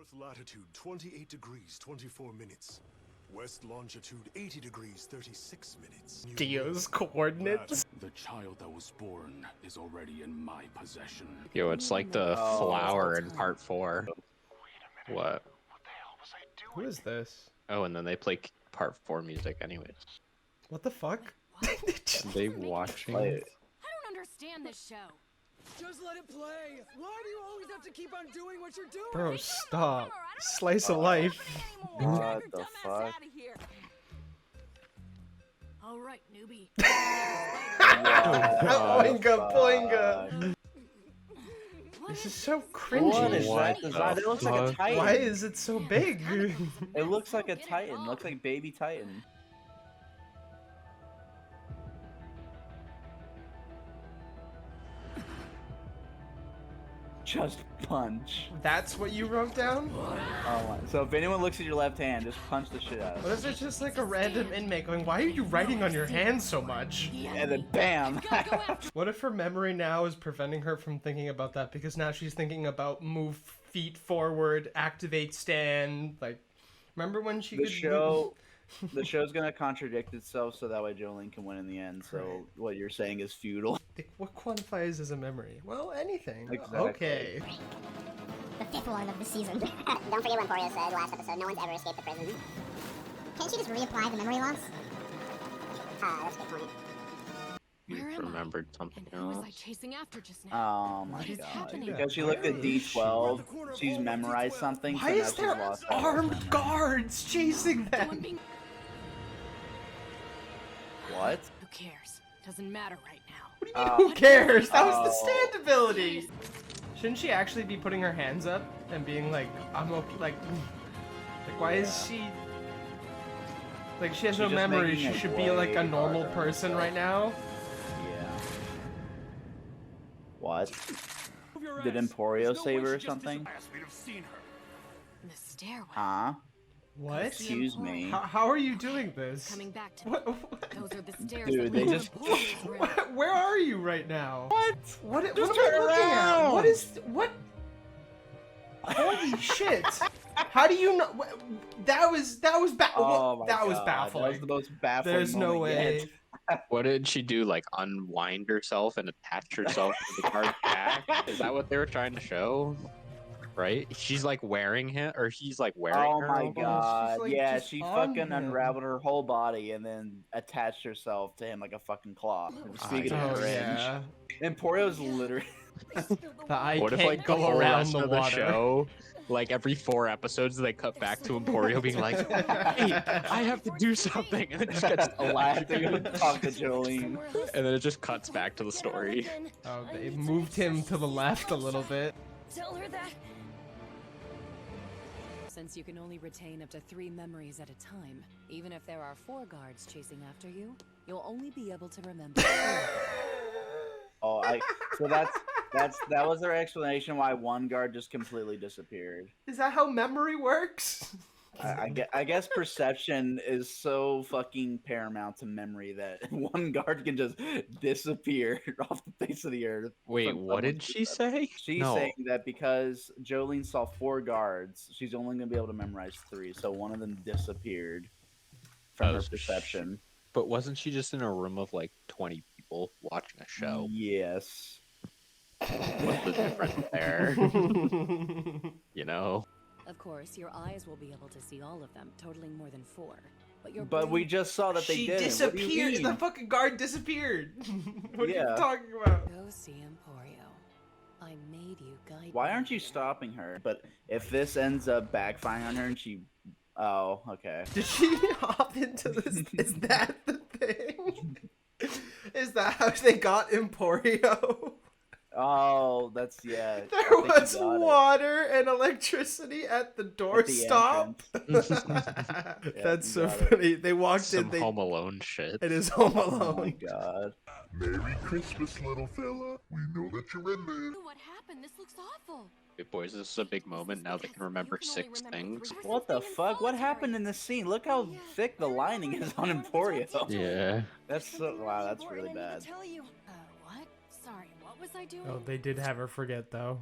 North latitude 28 degrees 24 minutes. West longitude 80 degrees 36 minutes. Dio's coordinates. The child that was born is already in my possession. Yo, it's like the flower in part 4. What? What the hell was I doing? Who is this? Oh, and then they play part 4 music anyways. What the fuck? Are they watching? I don't understand this show. Just let it play. Why do you always have to keep on doing what you're doing? Bro, stop. Slice of life. What the fuck? All right, newbie. Boinga, boinga. This is so cringy. What is What that design? the It looks like a fuck? Titan. Why is it so big? It looks like a Titan. It looks like baby Titan. Just punch. That's what you wrote down? Oh my. So if anyone looks at your left hand, just punch the shit out of What it. if it's just like a random inmate going, why are you writing on your hand so much? And then bam! What if her memory now is preventing her from thinking about that because now she's thinking about move feet forward, activate stand, like, remember when she The show's gonna contradict itself so that way Jolyne can win in the end, so Right. what you're saying is futile. What quantifies as a memory? Well, anything. Exactly. Okay. The fifth one of the season. Don't forget what Emporio said last episode, no one's ever escaped the prison. Can't she just reapply the memory loss? That's a good point. Where am I? Remembered something And who was I else. chasing after just now? Oh my What is god. happening? Because she looked at D12, she's memorized something, Why so now is she's there lost all her armed memory. guards chasing Someone them? being... What? Who cares? Doesn't matter right now. What do you mean, who cares? That was the Oh. stand ability! Shouldn't she actually be putting her hands up and being like, I'm okay, like why is she... Like, she has She's no just memory, making she it should be like a way normal harder. person right now? Yeah. What? Did Emporio save her or something? The stairwell. Huh? What? Excuse me. How are you doing this? Coming back to What? Those are the stairs Dude, that they lead just- to Emporia's room. Where are you right now? What am I turn looking at? around! What is... What? Holy shit! How do you know? That was Oh my that was God, baffling. That was the most baffling There's no moment way. yet. What did she do? Like unwind herself and attach herself to the card back? Is that what they were trying to show? Right? She's like wearing him, or he's like wearing Oh her. my almost? god. like, Yeah, just she on fucking him. unraveled her whole body and then attached herself to him like a fucking claw. Speaking of Oh cringe, yeah. Emporio's literally. The eye What if can't like the go whole around rest the of the water. show, like every 4 episodes, they cut back to Emporio being like, "Hey, I have to do something," and it just gets I have to go electrocuted. talk to Jolyne. Somewhere else. And then it just cuts back to the story. Oh, they moved him to the left a little bit. Tell her that. Since you can only retain up to 3 memories at a time, even if there are 4 guards chasing after you, you'll only be able to remember 4. Oh, so that was their explanation why one guard just completely disappeared. Is that how memory works? I guess perception is so fucking paramount to memory that one guard can just disappear off the face of the earth. Wait, from what did someone's she perception. say? She's No. saying that because Jolyne saw 4 guards, she's only going to be able to memorize 3, so one of them disappeared from her perception. But wasn't she just in a room of like 20 people watching a show? Yes. What's the difference there? You know? Of course, your eyes will be able to see all of them, totaling more than 4. But your But we brain... just saw that they She didn't. What do you disappeared. mean? The fucking guard disappeared. What are Yeah. you talking about? Go see Emporio. I made you guide Why me aren't you here. stopping her? But if this ends up backfiring on her and she... Oh, okay. Did she hop into this? Is that the thing? Is that how they got Emporio? Oh, that's, yeah. I There think you was got it. water and electricity at the door At the stop. entrance. That's you so got it. funny. They walked Some in. They, Home Alone shit. it is Home Oh my Alone. god. Merry Christmas, little fella. We know that you're in there. What happened? This looks awful. Hey boys, this is a big moment. Now they can remember 6 things. What the fuck? What happened in this scene? Look how thick the lining is on Emporio. Yeah. That's so... Wow, that's really bad. What? Sorry, what was I doing? Oh, they did have her forget though.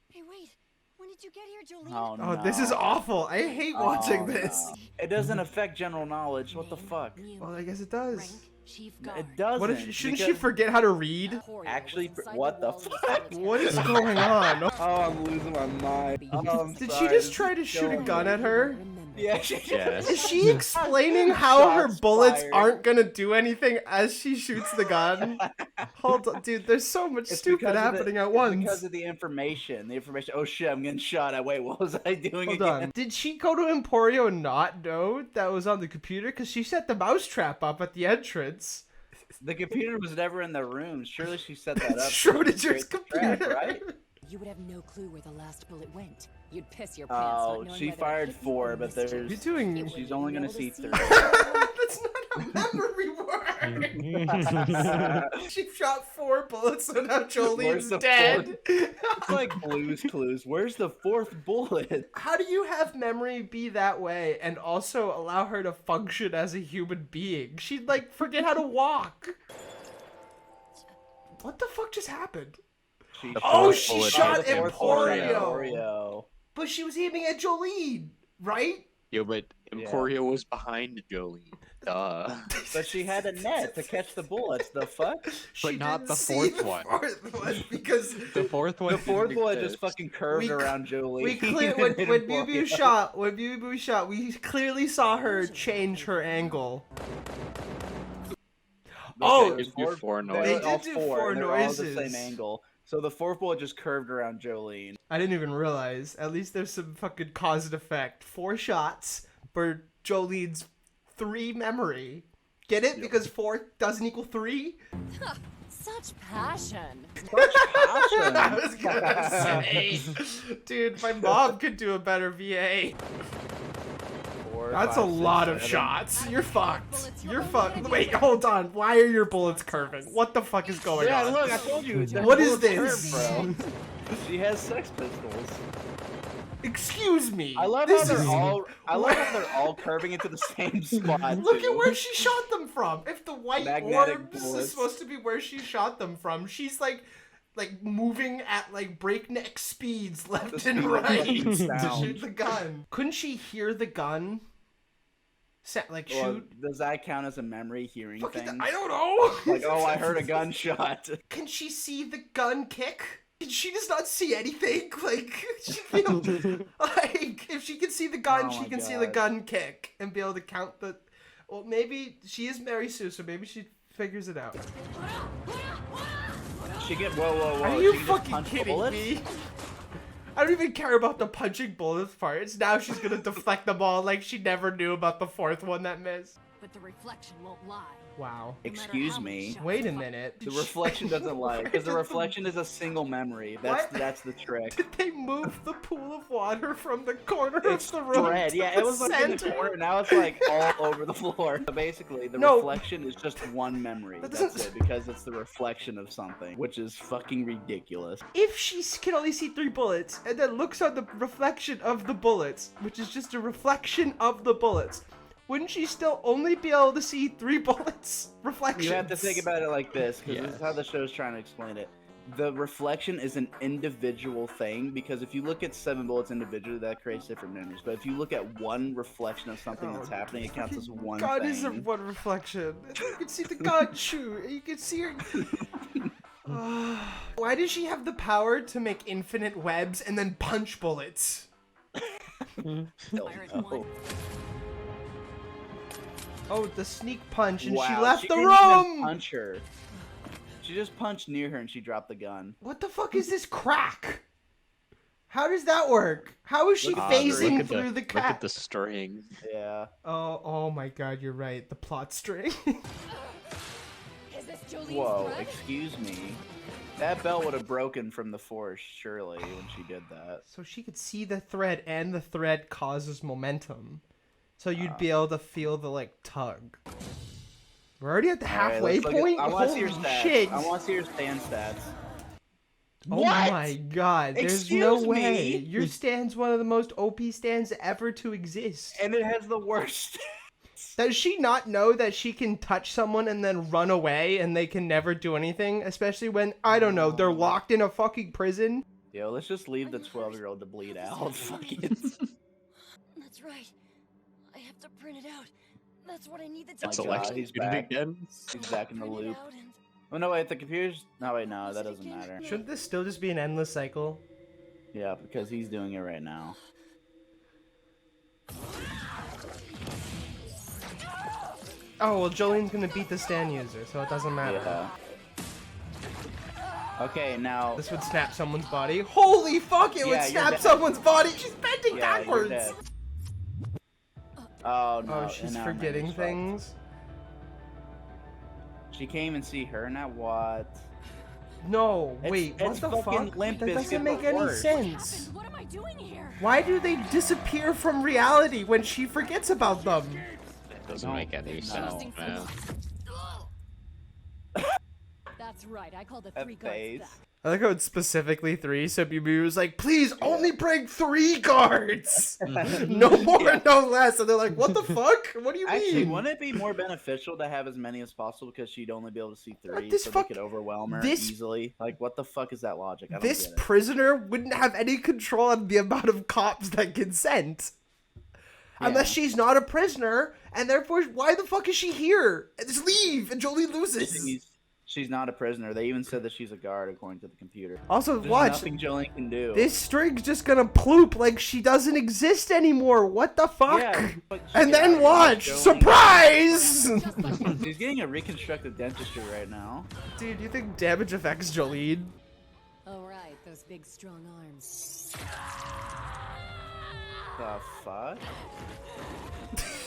Hey, wait. When did you get here, Jolyne? Oh, Oh, no. this is awful. I hate watching Oh, this. no. It doesn't affect general knowledge. What the fuck? Well, I guess it does. Rank, Chief Guard. It doesn't. What if shouldn't she because- forget how to read? Emporio Actually, was inside what the walls of fuck? military What is base. going on? Oh, I'm losing my mind. Oh, I'm Did she sorry, just this try is to shoot a killing gun me. at her? Remember. Yeah, she Yes. Is she explaining how her Shots bullets fired. aren't gonna do anything as she shoots the gun? Hold on, dude. There's so much It's stupid because of the- happening at it's once. Because of the information. The information. Oh shit! I'm getting shot at. Wait, what was I doing Hold again? on. Did she go to Emporio and not know that was on the computer? Because she set the mousetrap up at the entrance. The computer was never in the room. Surely she set that up. Schrodinger's to create the computer. trap, right? You would have no clue where the last bullet went. You'd piss your pants. Oh, not knowing she whether it fired hit you 4, or but missed you. there's. You're doing. It She's wouldn't only be gonna able see to 3. That's not how memory works. She shot 4 bullets, so now Where's Jolene's the dead. It's like Blue's Clues. Where's the 4th bullet? How do you have memory be that way and also allow her to function as a human being? She'd like forget how to walk. What the fuck just happened? Oh, she bullet shot hit Emporio. But she was aiming at Jolyne, right? Yo, but Emporio was behind Jolyne. Duh. But she had a net to catch the bullets. The fuck? She not didn't the see fourth the one. fourth one because The fourth one. The 4th didn't bullet just exist. fucking curved We- around Jolie. we when Mew Mew shot, we clearly saw her change her angle. Oh, They do 4 They noises. did all do 4. 4 They're all the noises. same angle. So the 4th bullet just curved around Jolyne. I didn't even realize. At least there's some fucking cause and effect. 4 shots for Jolene's 3 memory. Get it? Because 4 doesn't equal 3? Such passion. I was gonna say. Dude, my mom could do a better VA. 4, That's 5, a 6, lot of 7. shots. You're fucked. You're fucked. Wait, hold on. Why are your bullets curving? What the fuck is going Yeah, on? look, I told you. that What is bullet's this? curved, bro. She has Sex Pistols. Excuse me. I love This how they're is- all. I love how they're all curving into the same spot. Look too. at where she shot them from. If the white Magnetic orbs bullets. is supposed to be where she shot them from, she's like moving at like breakneck speeds left The and speed of right fucking to sound. shoot the gun. Couldn't she hear the gun? Like Well, shoot? does that count as a memory hearing Fucking- thing? I don't know. Like, oh, I heard a gunshot. Can she see the gun kick? Can she just not see anything? Like, she feel, like if she can see the gun, Oh she my can see the God. gun kick and be able to count the. Well, maybe she is Mary Sue, so maybe she figures it out. She get whoa. Are she you can just fucking punch kidding bullets? me? I don't even care about the punching bullets part. It's now she's gonna deflect them all like she never knew about the 4th one that missed. But the reflection won't lie. Wow. No matter Excuse how many me. shots Wait a you fire. minute. The reflection doesn't lie because the reflection is a single memory. What? That's the trick. Did they move the pool of water from the corner It's of the room? spread. to Yeah, the it was like in the center? corner. Now it's like all over the floor. So basically, the No. reflection is just one memory. That That's doesn't- it, because it's the reflection of something, which is fucking ridiculous. If she can only see 3 bullets and then looks on the reflection of the bullets, which is just a reflection of the bullets, wouldn't she still only be able to see 3 bullets? Reflections. You have to think about it like this, because this is Yes. how the show's trying to explain it. The reflection is an individual thing, because if you look at 7 bullets individually, that creates different memories. But if you look at one reflection of something that's happening, it counts as one God thing. is a one reflection. You can see the gun shoot. You can see her. Why does she have the power to make infinite webs and then punch bullets? Hell Fire at no. one. Oh, the sneak punch, and she Wow, left the didn't even room. punch her. She just punched near her and she dropped the gun. What the fuck is this crack? How does that work? How is she Look at phasing Look through the Look crack? at the string. Yeah. Oh my God, you're right. The plot string. Is this Jolene's Whoa, threat? excuse me. That belt would have broken from the force, surely, when she did that. So she could see the thread, and the thread causes momentum. So you'd be able to feel the like tug. We're already at the Alright, halfway let's look at- point. I want to see your Holy stats. shit! I want to see your stand stats. Oh What? my God! There's no Excuse way. me? Your stand's one of the most OP stands ever to exist. And it has the worst. Does she not know that she can touch someone and then run away and they can never do anything? Especially when, I don't know, they're locked in a fucking prison? Yo, let's just leave the 12-year-old to bleed out. Fuck it. That's right. I have to print it out. That's what I need the That's God, election he's student back. again. He's back in the Print it loop. out and- Oh no, wait, the computer's. No, wait, no, that doesn't matter. Shouldn't this still just be an endless cycle? Yeah, because he's doing it right now. Oh, well, Jolyne's gonna beat the stand user, so it doesn't matter. Yeah. Okay, now. This would snap someone's body. Holy fuck, it would Yeah, you're snap dead. someone's body! She's bending Yeah, you're backwards! dead. Oh no. Oh, she's and now forgetting Mary's fucked. things. She came and see her, not what? No, It's- wait, what it's the fucking fuck? Limp That Bizkit, doesn't make but any worse. sense. What am I doing here? Why do they disappear from reality when she forgets about them? Doesn't make any sense, man. That's right. I call the That three guards face. back. I like how it's specifically 3, so Mew Mew was like, please only bring 3 guards! No more, no less. And they're like, what the fuck? What do you Actually, mean? wouldn't it be more beneficial to have as many as possible because she'd only be able to see 3, this so fuck- they could overwhelm her this- easily? Like, what the fuck is that logic? I don't This get it. prisoner wouldn't have any control on the amount of cops that get sent. Unless Yeah. she's not a prisoner, and therefore, why the fuck is she here? Just leave, and Jolyne loses. She's not a prisoner. They even said that she's a guard according to the computer. Also, There's watch. nothing Jolyne can do. This string's just gonna ploop like she doesn't exist anymore. What the fuck? Yeah, but she And got then it. watch! Jolyne- Surprise! She's getting a reconstructed dentistry right now. Dude, you think damage affects Jolyne? All right, those big strong arms. The fuck?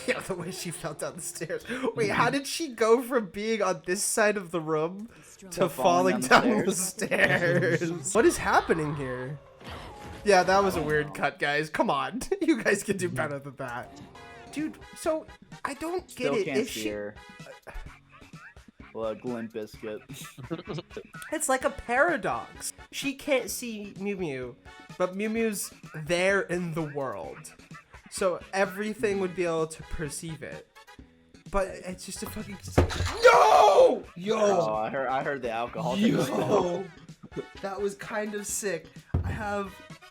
Yeah, the way she fell down the stairs. Wait, how did she go from being on this side of the room to falling down the stairs? What is happening here? Yeah, that was a weird cut, guys. Come on. You guys can do better than that. Dude, so, I don't get Still it. can't If see she... her. Look, Limp Bizkit. It's like a paradox. She can't see Mew Mew, but Mew Mew's there in the world. So everything would be able to perceive it. But it's just a fucking... No! Yo! Oh, I heard the alcohol. thing was Yo! That was kind of sick.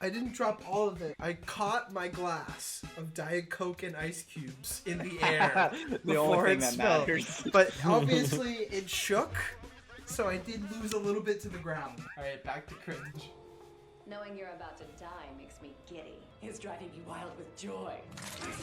I didn't drop all of it. I caught my glass of Diet Coke and ice cubes in the air The before only thing it that spilled. matters. But obviously it shook, so I did lose a little bit to the ground. Alright, back to cringe. Knowing you're about to die makes me giddy. It's driving me wild with joy.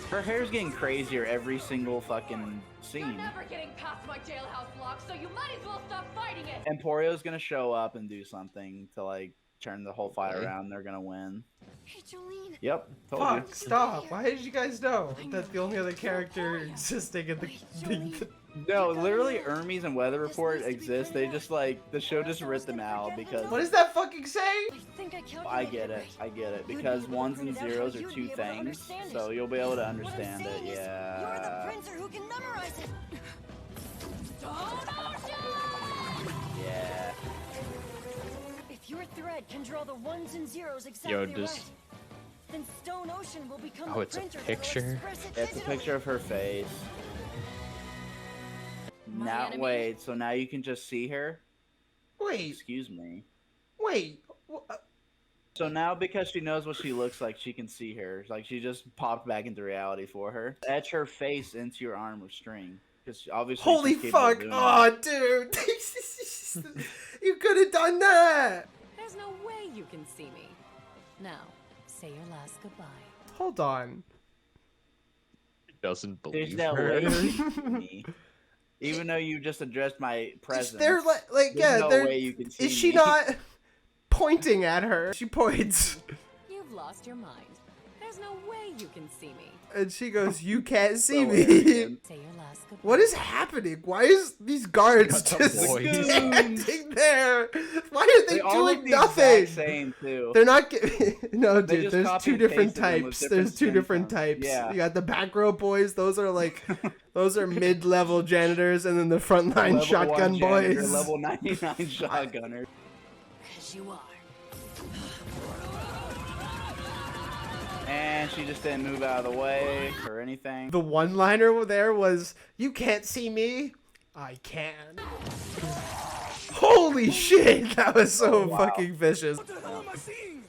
Her hair's getting crazier every single fucking You're scene. never getting past my jailhouse lock, so you might as well stop fighting it. Emporio's gonna show up and do something to like turn the whole fight Okay. around. They're gonna win. Hey, Jolyne. Yep, told Fuck, you. stop. Why did you guys know that the only other character existing in the... No, literally, Hermes and Weather Report exist. They just like the show just ripped them out because What does that fucking say? I think I calculated I get it. I get it because ones and zeros are two things, so you'll be able to understand it. You're the Yeah. printer who can memorize it. Yeah. If your thread can draw the ones and zeros exactly Yo, right, does... then Stone Ocean will become Oh, a it's a printer that will picture? express it It's a digitally. picture of her face. Now enemy? wait, so now you can just see her? Wait, Excuse me. wait. So now because she knows what she looks like, she can see her. Like she just popped back into reality for her. Etch her face into your arm with string. Because obviously Holy she's capable of fuck! doing Oh, dude! You could have done that! There's no way you can see me. Now, say your last goodbye. Hold on. Doesn't that. There's believe no her. way you can see me. Even though you just addressed my presence. They're like there's yeah, no they're... way you can see Is she me. not pointing at her? She points. You've lost your mind. There's no way you can see me. And she goes, you can't see So me. arrogant. Say your last goodbye. What is happening? Why is these guards Got the just voice. standing there? Why are they They all look doing the nothing? exact same too. They're not no, They dude. just There's copy two and different pasted them with types. different There's two skin different tones. types. Yeah. You got the back row boys. Those are like, those are mid-level janitors, and then the frontline Level 1 shotgun janitor, boys. Level 99 shotgunner. As you are. And she just didn't move out of the way or anything. The one-liner there was, "You can't see me, I can." Holy shit, that was so wow. fucking vicious. What the hell am I seeing?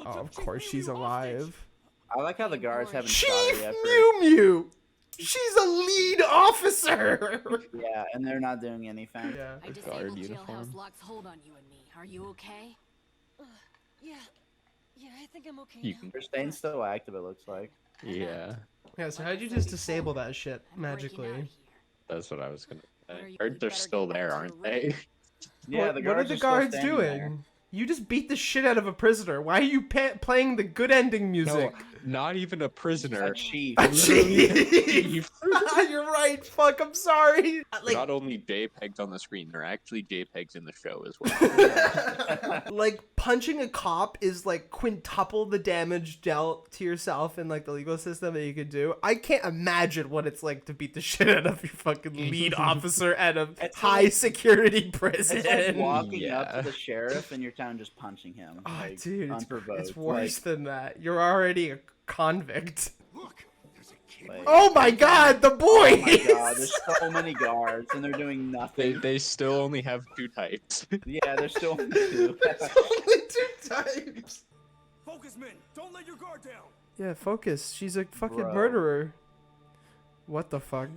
Oh, of course she's alive. I like how the guards haven't shot Chief her yet. Mew Mew! She's a lead officer! Yeah, and they're not doing anything. Yeah. I guard disabled uniform. jailhouse locks hold on you and me. Are you okay? Yeah. Yeah, I think I'm okay You now. can- Her stain's still active, it looks like. Yeah, Yeah, so how'd you just disable that shit I'm breaking out of magically? here. that's what I was gonna What are say. you- Guards are better still get back there, to aren't your they? room. Yeah, what, the what are guards the are still guards standing doing? there. You just beat the shit out of a prisoner. Why are you playing the good ending music? Not even a prisoner. A chief. A Literally chief! You're right. Fuck, I'm sorry. They're not only JPEGs on the screen, they're actually JPEGs in the show as well. Like punching a cop is like quintuple the damage dealt to yourself in like the legal system that you could do. I can't imagine what it's like to beat the shit out of your fucking lead officer at a It's high like- security prison. It's like walking up Yeah. to the sheriff in your town and just punching him. Oh, like, dude, unprovoked. it's worse Like, than that. You're already a convict. Look, there's a kid. like- Oh my god, the boys! Oh my god, there's so many guards and they're doing they nothing. they still only have 2 types. Yeah, there's still two. Only 2 times. Focus, men. Don't let your guard down. Yeah, focus. She's a fucking Bro. murderer. What the fuck?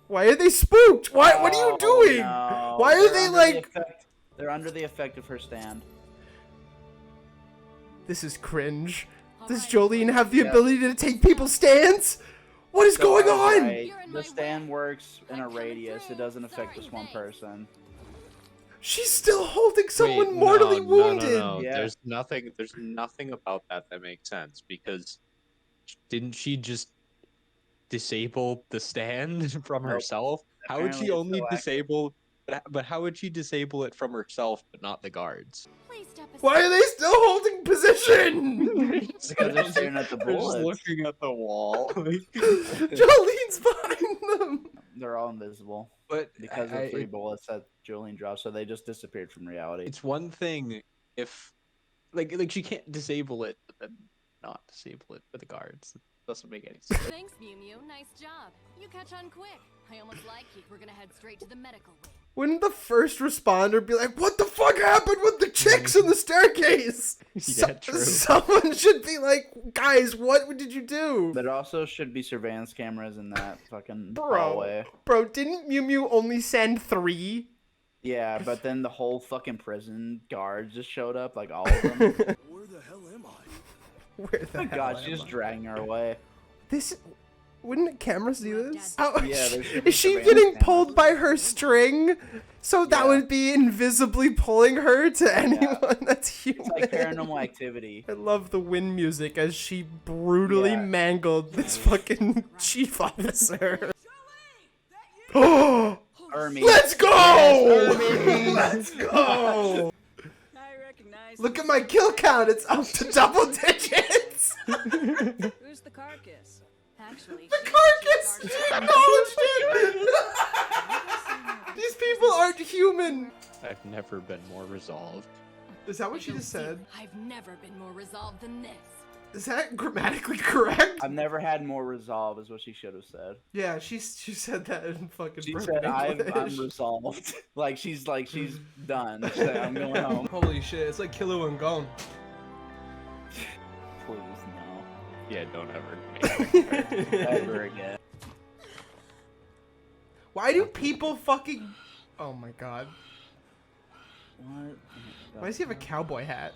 Why are they spooked? What are you Oh, doing? no. Why are They're they under the like... effect- They're under the effect of her stand. This is cringe. All Does right, Jolyne have the Yeah. ability to take people's stands? What is So going I was on? right. You're in The my stand way. works in a I'm coming radius. through. It doesn't affect Sorry, just one thanks. person. She's still holding someone Wait, mortally no, wounded. No. Yeah. There's nothing about that makes sense because didn't she just disable the stand from Nope. herself? How would she Apparently it's only still active. disable? But how would she disable it from herself but not the guards? Please step aside. Why are they still holding position? Because they're staring at the They're just bullets. looking at the wall. Jolene's behind them. They're all invisible But because of 3 bullets that Jolyne dropped, so they just disappeared from reality. it's one thing if like she can't disable it but then not disable it for the guards. It doesn't make any sense. Thanks, Mew Mew. Nice job. You catch on quick. I almost like you. We're gonna head straight to the medical wing. Wouldn't the first responder be like, what the fuck happened with the chicks in the staircase? Yeah, true. Someone should be like, guys, what did you do? There also should be surveillance cameras in that fucking Bro. hallway. Bro, didn't Mew Mew only send 3? Yeah, but then the whole fucking prison guards just showed up, like all of them. Where the hell am I? Where the Oh my hell god, am she's I? dragging her away. This... Wouldn't cameras do this? How, Yeah, there should be is she surveillance getting cameras. pulled by her string? So that Yeah. would be invisibly pulling her to anyone that's human. It's like paranormal activity. I love the wind music as she brutally Yeah. mangled this fucking chief officer. Oh, Hermes. let's go! Hermes. Let's go! I recognize. Look at my kill count. It's up to double digits. Who's the carcass? Actually, The carcass! She acknowledged it! These people aren't human. I've never been more resolved. Is that what she just said? I've never been more resolved than this. Is that grammatically correct? I've never had more resolve, is what she should have said. Yeah, she said that in fucking She broken said, I'm English. resolved. she's done. She's like, I'm going home. Holy shit, it's like Killer and Gone. Please, no. Yeah, don't ever make it. Ever again. Why do people fucking... Oh my god. What? Why does he have a cowboy hat?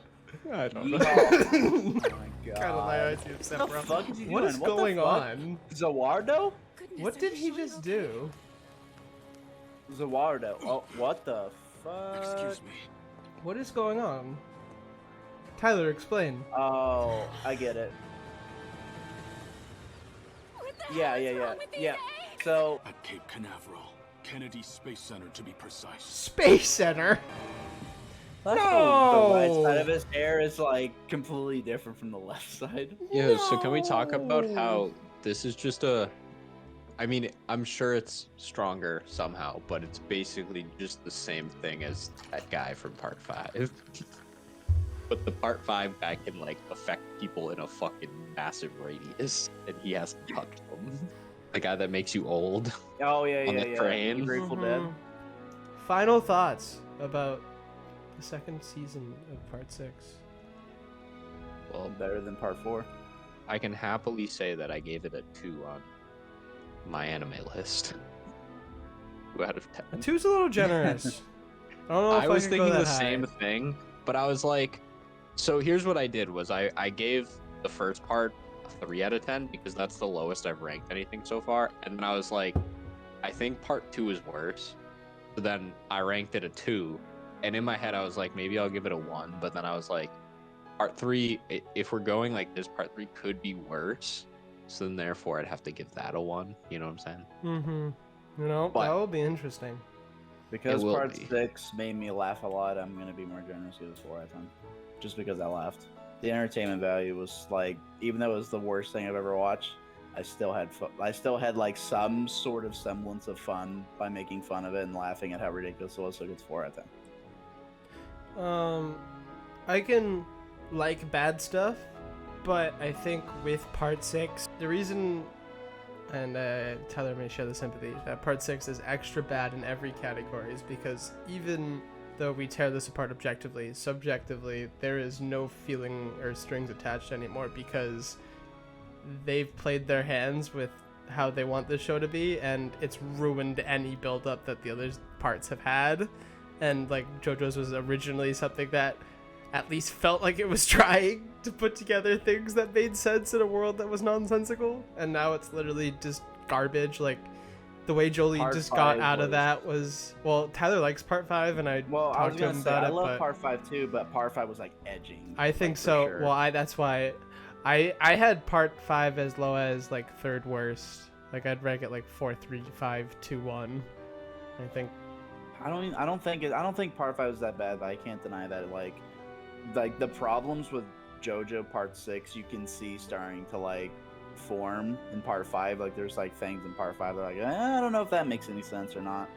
I don't know. Yeehaw. Oh my god. Kind of like I What the fuck is he What doing? is What the going fuck? on? Zawardo? Goodness, What are did you he sure just you're okay? do? Zawardo. Oh, what the fuck? Excuse me. What is going on? Tyler, explain. Oh, I get it. What the Yeah, hell is yeah, wrong with these yeah. eggs? So, At Cape Canaveral, Kennedy Space Center to be precise. Space Center. the No. right side of his hair is like completely different from the left side. Yeah, so can we talk about No. how this is just a... I mean, I'm sure it's stronger somehow, but it's basically just the same thing as that guy from Part 5. But the Part 5 guy can, like, affect people in a fucking massive radius, and he has to touch them. The guy that makes you old. Oh yeah, On yeah, the yeah. train. The Grateful Dead. Mhm. Final thoughts about the second season of Part 6. Well, Well, Better than part 4. I can happily say that I gave it a 2 on my anime list. 2 out of 10. 2's a little generous. I don't know if I was could thinking go the that same high. thing, but I was like, so here's what I did was I gave the first part a 3 out of 10 because that's the lowest I've ranked anything so far, and then I was like, I think part 2 is worse. So then I ranked it a 2, and in my head I was like, maybe I'll give it a 1, but then I was like, part 3, if we're going like this, part 3 could be worse. So then therefore I'd have to give that a 1. You know what I'm saying? Mm-hmm. You know, But- that will be interesting. Because It will part be. 6 made me laugh a lot, I'm gonna be more generous, give it 4 out of 10. Just because I laughed. The entertainment value was like, even though it was the worst thing I've ever watched, I still had I still had like some sort of semblance of fun by making fun of it and laughing at how ridiculous it was. So it's 4 out of 10. I can like bad stuff, but I think with part 6, the reason, and Tyler may share the sympathy, that part 6 is extra bad in every category is because even though we tear this apart objectively, subjectively, there is no feeling or strings attached anymore because they've played their hands with how they want the show to be, and it's ruined any build-up that the other parts have had. And like JoJo's was originally something that at least felt like it was trying to put together things that made sense in a world that was nonsensical, and now it's literally just garbage. Like the way Jolyne Part just got 5 out of was- that was, well, Tyler likes part 5, and I Well, I was talked to gonna him say about I it, love but part 5 too, but part 5 was like edging. I think like, for so. sure. Well, that's why I had part 5 as low as like 3rd worst. Like I'd rank it like 4, 3, 5, 2, 1. I think. I don't think part 5 is that bad, but I can't deny that like the problems with JoJo part 6 you can see starting to like form in part 5. Like there's like things in part 5 that are like, I don't know if that makes any sense or not.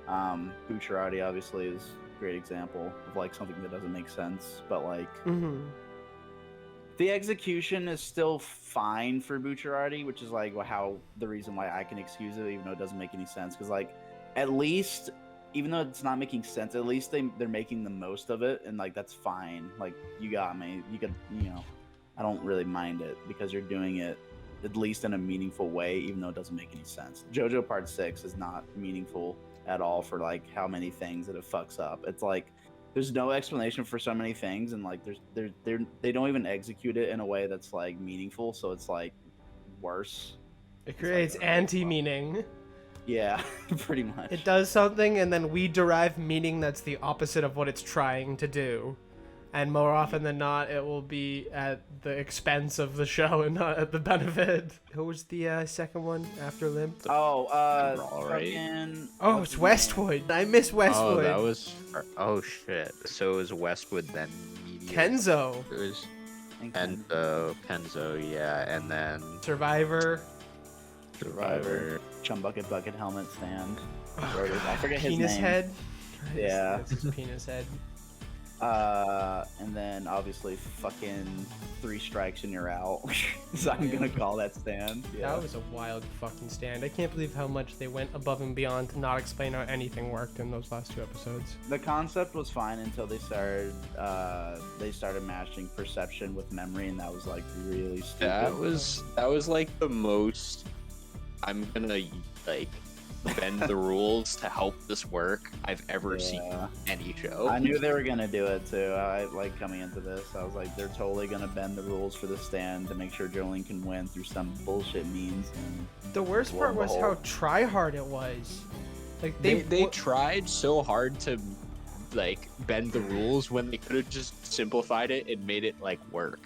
Bucciarati obviously is a great example of like something that doesn't make sense, but like the execution is still fine for Bucciarati, which is like how the reason why I can excuse it, even though it doesn't make any sense. Because like, at least, even though it's not making sense, at least they're making the most of it, and like that's fine. Like you got me. You could, I don't really mind it because you're doing it at least in a meaningful way, even though it doesn't make any sense. JoJo Part 6 is not meaningful at all for like how many things that it fucks up. It's like there's no explanation for so many things, and like they don't even execute it in a way that's like meaningful, so it's like worse. It creates anti-meaning. Yeah, pretty much. It does something, and then we derive meaning that's the opposite of what it's trying to do. And more often than not, it will be at the expense of the show and not at the benefit. Who was the second one after Limp? Oh, Alright. fucking... Oh, what's it's his name? Westwood. I miss Westwood. Oh, that was. Oh shit. So it was Westwood then. Kenzo. It was I think Kenzo, yeah, and then Survivor. Survivor. Chum Bucket Helmet Stand. Where it is. I forget his Penis name. head. Yeah. It's his penis head. And then obviously fucking 3 strikes and you're out. So I'm gonna call that stand. Yeah. That was a wild fucking stand. I can't believe how much they went above and beyond to not explain how anything worked in those last 2 episodes. The concept was fine until they started mashing perception with memory, and that was like really stupid. That was like the most. I'm gonna like bend the rules to help this work I've ever seen Yeah. any show. I knew they were gonna do it too. I like coming into this. I was like, they're totally gonna bend the rules for the stand to make sure Jolyne can win through some bullshit means. And The worst lo part and was how behold. try-hard it was. Like They tried so hard to like bend the rules when they could have just simplified it and made it like work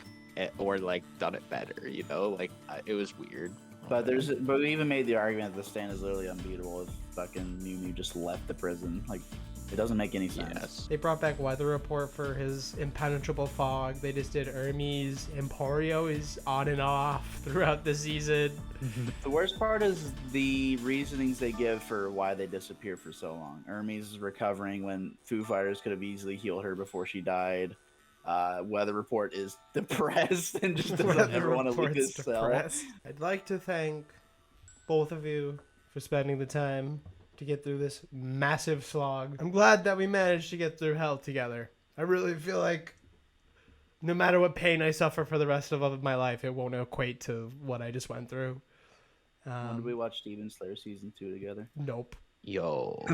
or like done it better. You know, like it was weird. But we even made the argument that the stand is literally unbeatable if fucking Mew Mew just left the prison. Like, it doesn't make any sense. Yes. They brought back Weather Report for his impenetrable fog. They just did Hermes. Emporio is on and off throughout the season. The worst part is the reasonings they give for why they disappear for so long. Hermes is recovering when Foo Fighters could have easily healed her before she died. Weather Report is depressed and just doesn't ever want to leave his cell. Depressed. I'd like to thank both of you for spending the time to get through this massive slog. I'm glad that we managed to get through hell together. I really feel like No matter what pain I suffer for the rest of my life, it won't equate to what I just went through. When did we watch Demon Slayer season 2 together? Nope. Yo.